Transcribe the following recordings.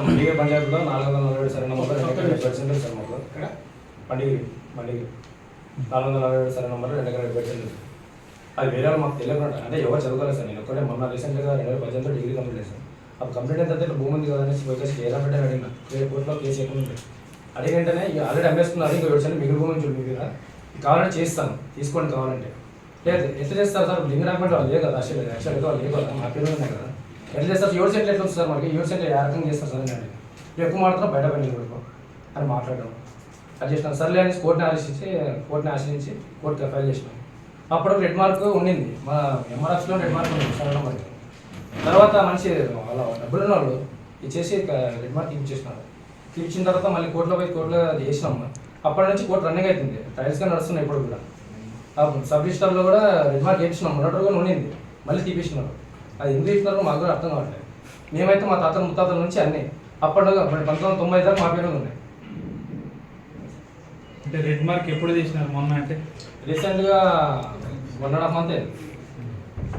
మండిగే పంచాయతీలో 447 సర్వే నంబర్లో 2% సార్ మాకు మండిగే 447 సర్వే నంబర్లో 2% అది వేరే వాళ్ళు మాకు తెలియకుండా అంటే ఎవరు చదువుకోలేదు సార్. నేను ఒక్కటే మొన్న రీసెంట్గా 2018 డిగ్రీ కంప్లీట్ చేశాను. అప్పుడు కంప్లీట్ అయిన తర్వాత భూమి ఉంది కదా అనేసి వచ్చేసి కేరాపేట అడిగిన కోర్టులో కేసు ఎక్కువ అడిగంటేనే ఇక ఆల్రెడీ అమ్మేసుకున్నారు, ఇంకా 7 మిగిలి భూమి చూడు మీకు కావాలంటే చేస్తాను తీసుకోండి కావాలంటే. లేదు ఎట్లా చేస్తారు సార్ లింక్ డాక్యుమెంట్ వాళ్ళు లేదు కదా యాక్చువల్గా వాళ్ళు లేదు కదా మా పేరు ఉన్నాయి కదా ఎట్లా చేస్తారు 7 సెంట్లు ఎట్లా వస్తుంది సార్ మనకి 7 సెంట్లు ఏ రకంగా చేస్తారు సార్ అని అడిగి ఎక్కువ మాట్లాడుతున్నా బయట పని అని మాట్లాడడం అది చేసినాం. సర్లే అని కోర్టుని ఆశ్రయించి కోర్టుకి ఫైల్ చేసినాం. అప్పుడు రెడ్ మార్క్ ఉండింది మా ఎంఆర్ఎఫ్లో రెడ్ మార్క్ ఉంది సరే నెంబర్కి. తర్వాత మనిషి వాళ్ళ డబ్బులు ఉన్న వాళ్ళు ఇచ్చేసి రెడ్ మార్క్ ఇచ్చేసినారు. ఇచ్చిన తర్వాత మళ్ళీ కోర్టులో అది చేసినాం. అప్పటి నుంచి కోర్టు రన్నింగ్ అవుతుంది, ట్రయల్స్గా నడుస్తున్నాయి ఇప్పుడు కూడా. సబ్ రిజిస్టర్లో కూడా రెడ్ మార్క్ వేయించినాం, మొన్నటిగా ఉండింది మళ్ళీ తీపిస్తున్నారు. అది ఎందుకు తీసినారో మాకు కూడా అర్థం కావట్లేదు. మేమైతే మా తాతల ముత్తాతల నుంచి అన్నీ అప్పట్లో 1990 దాకా మా పేరు ఉన్నాయి. అంటే రెడ్ మార్క్ ఎప్పుడు తీసినారు? మొన్న అంటే రీసెంట్గా 1.5 మంత్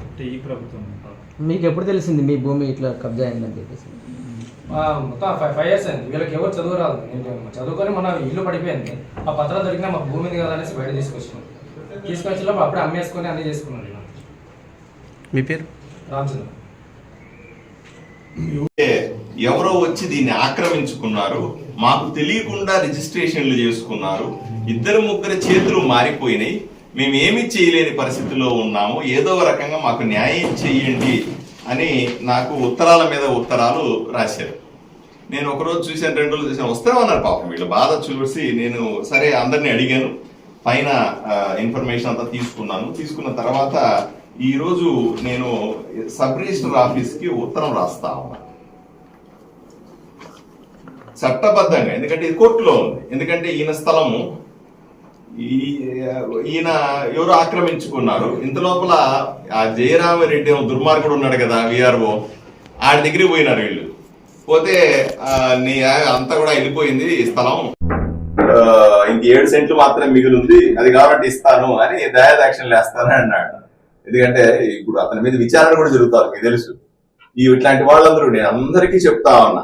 అంటే ఈ ప్రభుత్వం. మీకు ఎప్పుడు తెలిసింది మీ భూమి ఇట్లా కబ్జా అయిందని చెప్పేసి? మొత్తం 5 years అయింది. వీళ్ళకి ఎవరు చదువు రాదు. నేను చదువుకొని మన ఇల్లు పడిపోయింది. ఆ పత్రాలు దొరికినా మాకు భూమి ఉంది కదా అనేసి బయట తీసుకొచ్చినప్పుడు అప్పుడే అమ్మేసుకొని అన్నీ చేసుకున్నాను. మీ పేరు? రామచంద్ర. ఎవరో వచ్చి దీన్ని ఆక్రమించుకున్నారు, మాకు తెలియకుండా రిజిస్ట్రేషన్లు చేసుకున్నారు, 2-3 చేతులు మారిపోయినాయి, మేము ఏమీ చేయలేని పరిస్థితిలో ఉన్నాము, ఏదో రకంగా మాకు న్యాయం చేయండి అని నాకు ఉత్తరాల మీద ఉత్తరాలు రాశారు. నేను ఒకరోజు చూశాను, 2 రోజులు చూశాను, వస్తామన్నారు పాపం వీళ్ళు బాధ చూసి. నేను సరే అందరినీ అడిగాను, పైన ఇన్ఫర్మేషన్ అంతా తీసుకున్న తర్వాత ఈరోజు నేను సబ్ రిజిస్టర్ ఆఫీస్కి ఉత్తరం రాస్తా ఉన్నా చట్టబద్ధంగా. ఎందుకంటే ఇది కోర్టులో ఉంది. ఎందుకంటే ఈయన స్థలము ఈయన ఎవరు ఆక్రమించుకున్నారు. ఇంత లోపల ఆ జయరామరెడ్డి దుర్మార్గుడు ఉన్నాడు కదా విఆర్ఓ, ఆడి దగ్గరికి పోయినారు వీళ్ళు. పోతే నీ అంతా కూడా వెళ్ళిపోయింది స్థలం, ఇంక 7 సెంట్లు మాత్రమే మిగిలి ఉంది, అది కాబట్టి ఇస్తాను అని దయాదాక్షిణ్యం వేస్తానని అన్నాడు. ఎందుకంటే ఇప్పుడు అతని మీద విచారణ కూడా జరుగుతారు, మీకు తెలుసు. ఇట్లాంటి వాళ్ళందరూ నేను అందరికీ చెప్తా ఉన్నా,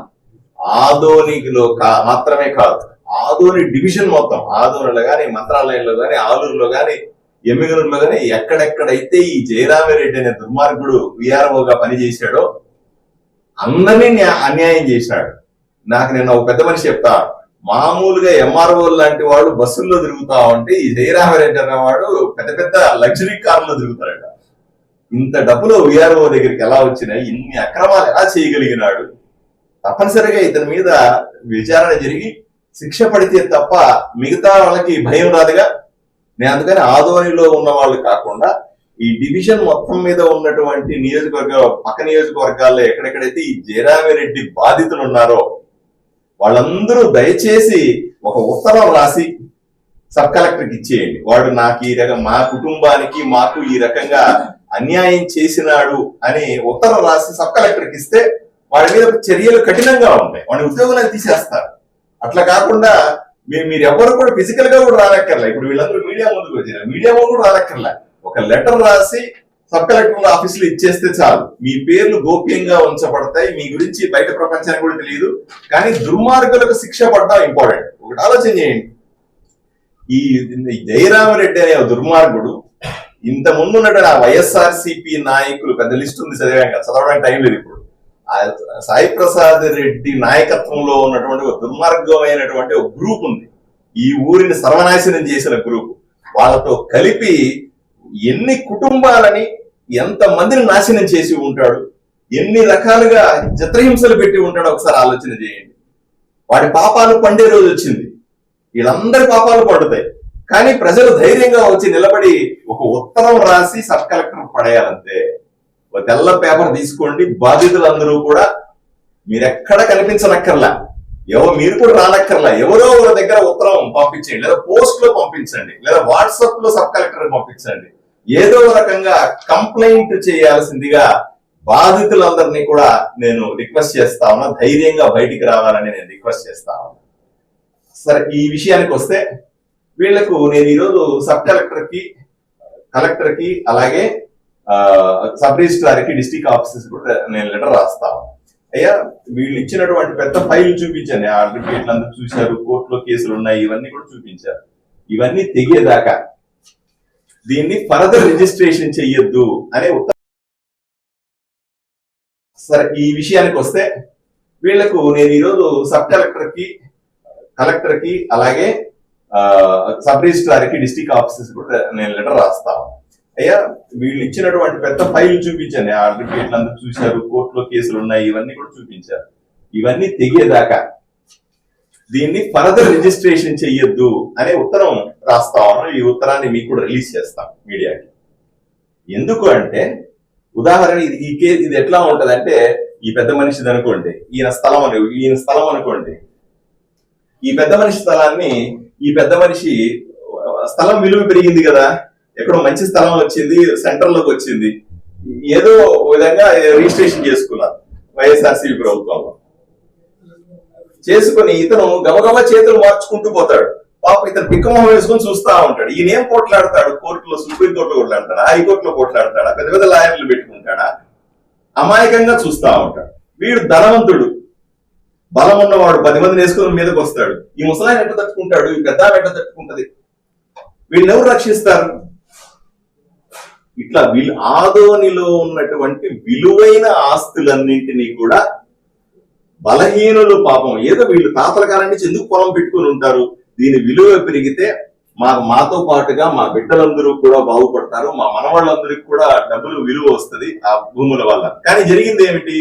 ఆదోనిలో మాత్రమే కాదు, ఆదోని డివిజన్ మొత్తం, ఆదోనిలో కానీ, మంత్రాలయంలో కానీ, ఆలూరులో కానీ, ఎమ్మిగనూరులో కానీ, ఎక్కడెక్కడైతే ఈ జయరామిరెడ్డి అనే దుర్మార్గుడు విఆర్ఓగా పనిచేశాడో అందరినీ అన్యాయం చేశాడు. నాకు నేను ఒక పెద్ద మనిషి చెప్తా, మామూలుగా ఎంఆర్ఓ లాంటి వాడు బస్సుల్లో తిరుగుతా ఉంటే ఈ జయరామిరెడ్డి అన్నవాడు పెద్ద పెద్ద లగ్జరీ కార్లో తిరుగుతాడట. ఇంత డబ్బులు విఆర్ఓ దగ్గరికి ఎలా వచ్చినాయి, ఇన్ని అక్రమాలు ఎలా చేయగలిగినాడు? తప్పనిసరిగా ఇతని మీద విచారణ జరిగి శిక్ష పడితే తప్ప మిగతా వాళ్ళకి భయం రాదుగా. నేను అందుకని ఆదోనిలో ఉన్న వాళ్ళు కాకుండా ఈ డివిజన్ మొత్తం మీద ఉన్నటువంటి పక్క నియోజకవర్గాల్లో ఎక్కడెక్కడైతే ఈ జయరామిరెడ్డి బాధితులు ఉన్నారో వాళ్ళందరూ దయచేసి ఒక ఉత్తరం రాసి సబ్ కలెక్టర్కి ఇచ్చేయండి. వాడు నాకు ఈ రకం, మా కుటుంబానికి మాకు ఈ రకంగా అన్యాయం చేసినాడు అని ఉత్తరం రాసి సబ్ కలెక్టర్కి ఇస్తే వాడి మీద చర్యలు కఠినంగా ఉంటాయి, వాడి ఉద్యోగాలను తీసేస్తారు. అట్లా కాకుండా మీరు ఎవరు కూడా ఫిజికల్ గా కూడా రానక్కర్లే. ఇప్పుడు వీళ్ళందరూ మీడియా ముందుకు వచ్చారు, మీడియా ముందు కూడా రానక్కర్లే. ఒక లెటర్ రాసి సబ్ కలెక్టర్ ఆఫీసులో ఇచ్చేస్తే చాలు, మీ పేర్లు గోప్యంగా ఉంచబడతాయి, మీ గురించి బయట ప్రపంచానికి కూడా తెలియదు. కానీ దుర్మార్గులకు శిక్ష పడడం ఇంపార్టెంట్. ఒకటి ఆలోచన చేయండి, ఈ జయరామరెడ్డి అనే దుర్మార్గుడు ఇంత ముందున్నట్టు ఆ వైఎస్ఆర్సీపీ నాయకులు పెద్ద లిస్ట్ ఉంది, చదవడానికి టైం లేదు ఇప్పుడు. సాయి ప్రసాద్ రెడ్డి నాయకత్వంలో ఉన్నటువంటి ఒక దుర్మార్గమైనటువంటి ఒక గ్రూప్ ఉంది, ఈ ఊరిని సర్వనాశనం చేసిన గ్రూప్. వాళ్ళతో కలిపి ఎన్ని కుటుంబాలని, ఎంత మందిని నాశనం చేసి ఉంటాడు, ఎన్ని రకాలుగా చిత్రహింసలు పెట్టి ఉంటాడో ఒకసారి ఆలోచన చేయండి. వాడి పాపాలు పండే రోజు వచ్చింది, వీళ్ళందరి పాపాలు పండుతాయి. కానీ ప్రజలు ధైర్యంగా వచ్చి నిలబడి ఒక ఉత్తరం రాసి సబ్ కలెక్టర్ పడేయాలంతే. ఒక తెల్ల పేపర్ తీసుకోండి, బాధితులందరూ కూడా మీరెక్కడ కనిపించనక్కర్లా, మీరు కూడా రానక్కర్లా, ఎవరో ఒక దగ్గర ఉత్తరం పంపించండి, లేదా పోస్ట్ లో పంపించండి, లేదా వాట్సాప్ లో సబ్ కలెక్టర్ పంపించండి. ఏదో రకంగా కంప్లైంట్ చేయాల్సిందిగా బాధితులందరినీ కూడా నేను రిక్వెస్ట్ చేస్తా ఉన్నా. ధైర్యంగా బయటికి రావాలని నేను రిక్వెస్ట్ చేస్తా ఉన్నా. సరే, ఈ విషయానికి వస్తే వీళ్లకు నేను ఈరోజు సబ్ కలెక్టర్ కి అలాగే సబ్ రిజిస్ట్రార్కి డిస్ట్రిక్ట్ ఆఫీసెస్ కూడా నేను లెటర్ రాస్తాను. అయ్యా వీళ్ళు ఇచ్చినటువంటి పెద్ద ఫైల్ చూపించండి, ఆ అడ్వకేట్లు అందరూ చూశారు, కోర్టులో కేసులు ఉన్నాయి, ఇవన్నీ కూడా చూపించారు. ఇవన్నీ తెగేదాకా దీన్ని ఫర్దర్ రిజిస్ట్రేషన్ చెయ్యొద్దు అనే ఉత్తర్వు. సరే, ఈ విషయానికి వస్తే వీళ్లకు నేను ఈరోజు సబ్ కలెక్టర్ కి అలాగే సబ్ రిజిస్ట్రార్ కి డిస్ట్రిక్ట్ ఆఫీసెస్ కూడా నేను లెటర్ రాస్తాను. అయ్యా వీళ్ళు ఇచ్చినటువంటి పెద్ద ఫైల్ చూపించండి, ఆ అడ్వకేట్లు అందరూ చూశారు, కోర్టులో కేసులు ఉన్నాయి, ఇవన్నీ కూడా చూపించారు. ఇవన్నీ తెగేదాకా దీన్ని ఫర్దర్ రిజిస్ట్రేషన్ చెయ్యొద్దు అనే ఉత్తరం రాస్తాను. ఈ ఉత్తరాన్ని మీకు కూడా రిలీజ్ చేస్తాం మీడియాకి. ఎందుకు అంటే ఉదాహరణ ఈ కేసు ఇది ఎట్లా ఉంటదంటే, ఈ పెద్ద మనిషిది అనుకోండి, ఈయన స్థలం అనుకోండి. ఈ పెద్ద మనిషి స్థలాన్ని ఈ పెద్ద మనిషి స్థలం విలువ పెరిగింది కదా, ఎక్కడో మంచి స్థలం వచ్చింది, సెంటర్ లోకి వచ్చింది, ఏదో విధంగా రిజిస్ట్రేషన్ చేసుకున్నారు వైఎస్ఆర్సీపీ ప్రభుత్వంలో. చేసుకుని ఇతను గమగమ చేతులు మార్చుకుంటూ పోతాడు. పాప ఇతను పిక్కమొహం వేసుకొని చూస్తా ఉంటాడు. ఈయనేం పోట్లాడతాడు, కోర్టులో సుప్రీం కోర్టులో కొట్లాడతాడా, హైకోర్టులో పోట్లాడతాడా, పెద్ద పెద్ద లాయర్లు పెట్టుకుంటాడా, అమాయకంగా చూస్తా ఉంటాడు. వీడు ధనవంతుడు, బలం ఉన్నవాడు, 10 మందిని వేసుకుని మీదకి వస్తాడు. ఈ ముసలాయన ఎట్లా తట్టుకుంటాడు, ఈ పెద్ద ఎట్లా తట్టుకుంటది, వీళ్ళని ఎవరు రక్షిస్తారు? ఇట్లా వీళ్ళు ఆదోనిలో ఉన్నటువంటి విలువైన ఆస్తులన్నింటినీ కూడా బలహీనులు పాపం, ఏదో వీళ్ళు తాతల కాలం నుంచి ఎందుకు పొలం పెట్టుకుని ఉంటారు, దీని విలువ పెరిగితే మాతో పాటుగా మా బిడ్డలందరూ కూడా బాగుపడతారు, మా మనవాళ్ళందరికీ కూడా డబ్బులు విలువ వస్తుంది ఆ భూముల వల్ల. కానీ జరిగింది ఏమిటి,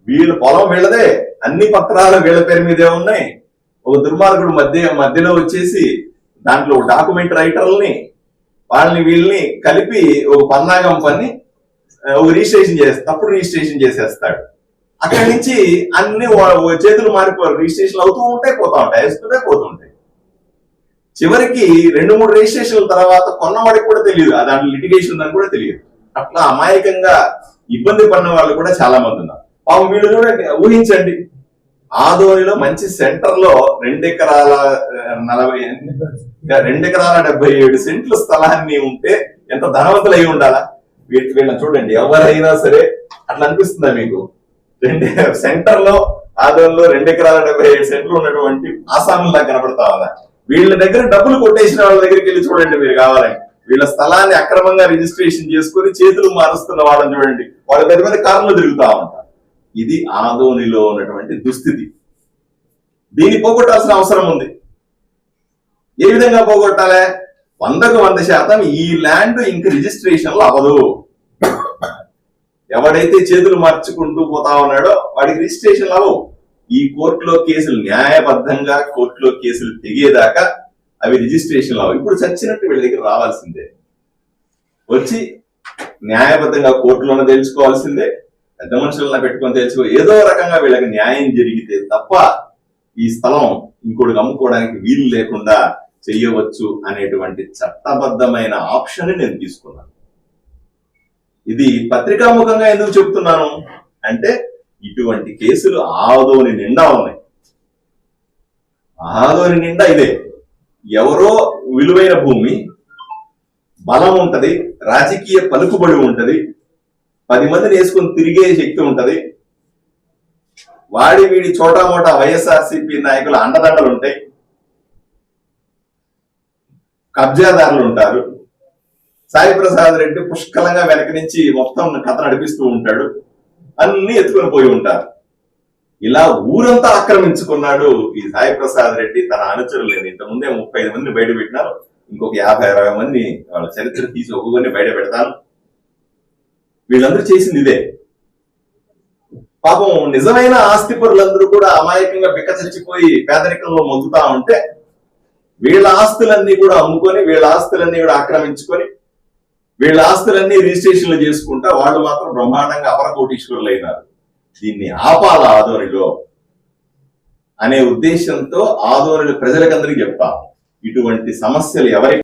వీళ్ళ పొలం వీళ్ళదే, అన్ని పత్రాలు వీళ్ళ పేరు మీదే ఉన్నాయి. ఒక దుర్మార్గుడు మధ్యలో వచ్చేసి దాంట్లో డాక్యుమెంట్ రైటర్లని వాళ్ళని వీళ్ళని కలిపి ఒక పన్నాగం పన్ని ఒక తప్పుడు రిజిస్ట్రేషన్ చేసేస్తాడు. అక్కడి నుంచి అన్ని చేతులు మారిపోరు, రిజిస్ట్రేషన్ అవుతూ ఉంటాయి, పోతా ఉంటాయి, వేస్తుంటే పోతుంటాయి. చివరికి 2-3 రిజిస్ట్రేషన్ల తర్వాత కొన్నవాడికి కూడా తెలియదు దాంట్లో లిటిగేషన్ ఉందని కూడా తెలియదు. అట్లా అమాయకంగా ఇబ్బంది పడిన వాళ్ళు కూడా చాలా మంది ఉన్నారు. పాపం వీళ్ళు చూడండి, ఊహించండి, ఆదోనిలో మంచి సెంటర్ లో 2 ఎకరాల 77 సెంట్ల స్థలాన్ని ఉంటే ఎంత ధనవంతులు అయి ఉండాలా. వీళ్ళని చూడండి, ఎవరైనా సరే అట్లా అనిపిస్తుందా మీకు? సెంటర్ లో ఆదోనిలో 2 ఎకరాల 77 సెంట్లు ఉన్నటువంటి ఆసాములా కనపడతా ఉందా? వీళ్ళ దగ్గర డబ్బులు కొట్టేసిన వాళ్ళ దగ్గరికి వెళ్ళి చూడండి మీరు కావాలని. వీళ్ళ స్థలాన్ని అక్రమంగా రిజిస్ట్రేషన్ చేసుకుని చేతులు మారుస్తున్న వాళ్ళని చూడండి, వాళ్ళ పెద్ద పెద్ద కార్లు తిరుగుతా ఉంటారు. ఇది ఆదోనిలో ఉన్నటువంటి దుస్థితి. దీన్ని పోగొట్టాల్సిన అవసరం ఉంది. ఏ విధంగా పోగొట్టాలి? 100కు 100% ఈ ల్యాండ్ ఇంక రిజిస్ట్రేషన్లు అవ్వదు. ఎవడైతే చేతులు మార్చుకుంటూ పోతా ఉన్నాడో వాడికి రిజిస్ట్రేషన్లు అవ్వవు. ఈ కోర్టులో కేసులు న్యాయబద్ధంగా కోర్టులో కేసులు తెగేదాకా అవి రిజిస్ట్రేషన్లు అవ్వవు. ఇప్పుడు చచ్చినట్టు వీళ్ళ దగ్గర రావాల్సిందే, వచ్చి న్యాయబద్ధంగా కోర్టులోనే తెలుసుకోవాల్సిందే, పెద్ద మనుషులను పెట్టుకొని తెలుసుకో, ఏదో రకంగా వీళ్ళకి న్యాయం జరిగితే తప్ప ఈ స్థలం ఇంకోటికి అమ్ముకోవడానికి వీలు లేకుండా చెయ్యవచ్చు అనేటువంటి చట్టబద్ధమైన ఆప్షన్ నేను తీసుకున్నాను. ఇది పత్రికాముఖంగా ఎందుకు చెప్తున్నాను అంటే, ఇటువంటి కేసులు ఆదోని నిండా ఉన్నాయి. ఆదోని నిండా ఇదే. ఎవరో విలువైన భూమి, బలం ఉంటది, రాజకీయ పలుకుబడి ఉంటది, 10 మందిని వేసుకొని తిరిగే శక్తి ఉంటది, వీడి చోటామోటా వైఎస్ఆర్సీపీ నాయకుల అండదండలు ఉంటాయి, కబ్జాదారులు ఉంటారు, సాయి ప్రసాద్ రెడ్డి పుష్కలంగా వెనక నుంచి మొత్తం కథ నడిపిస్తూ ఉంటాడు, అన్ని ఎత్తుకొని పోయి ఉంటారు. ఇలా ఊరంతా ఆక్రమించుకున్నాడు ఈ సాయి ప్రసాద్ రెడ్డి. తన అనుచరులేని ఇంతకుముందే 35 మందిని బయట పెట్టినారు, ఇంకొక 50-60 మందిని వాళ్ళ చరిత్ర తీసి ఒక్కొక్కరిని బయట పెడతాను. వీళ్ళందరూ చేసింది ఇదే. పాపం నిజమైన ఆస్తి పరులందరూ కూడా అమాయకంగా బిక్కచచ్చిపోయి పేదరికంలో మొగ్గుతా ఉంటే వీళ్ళ ఆస్తులన్నీ కూడా అమ్ముకొని, వీళ్ళ ఆస్తులన్నీ కూడా ఆక్రమించుకొని, వీళ్ళ ఆస్తులన్నీ రిజిస్ట్రేషన్లు చేసుకుంటా వాళ్ళు మాత్రం బ్రహ్మాండంగా అపరకోటీశ్వరులు అయినారు. దీన్ని ఆపాల ఆదోనిలో అనే ఉద్దేశంతో ఆదోని ప్రజలకందరికీ చెప్తాం, ఇటువంటి సమస్యలు ఎవరికి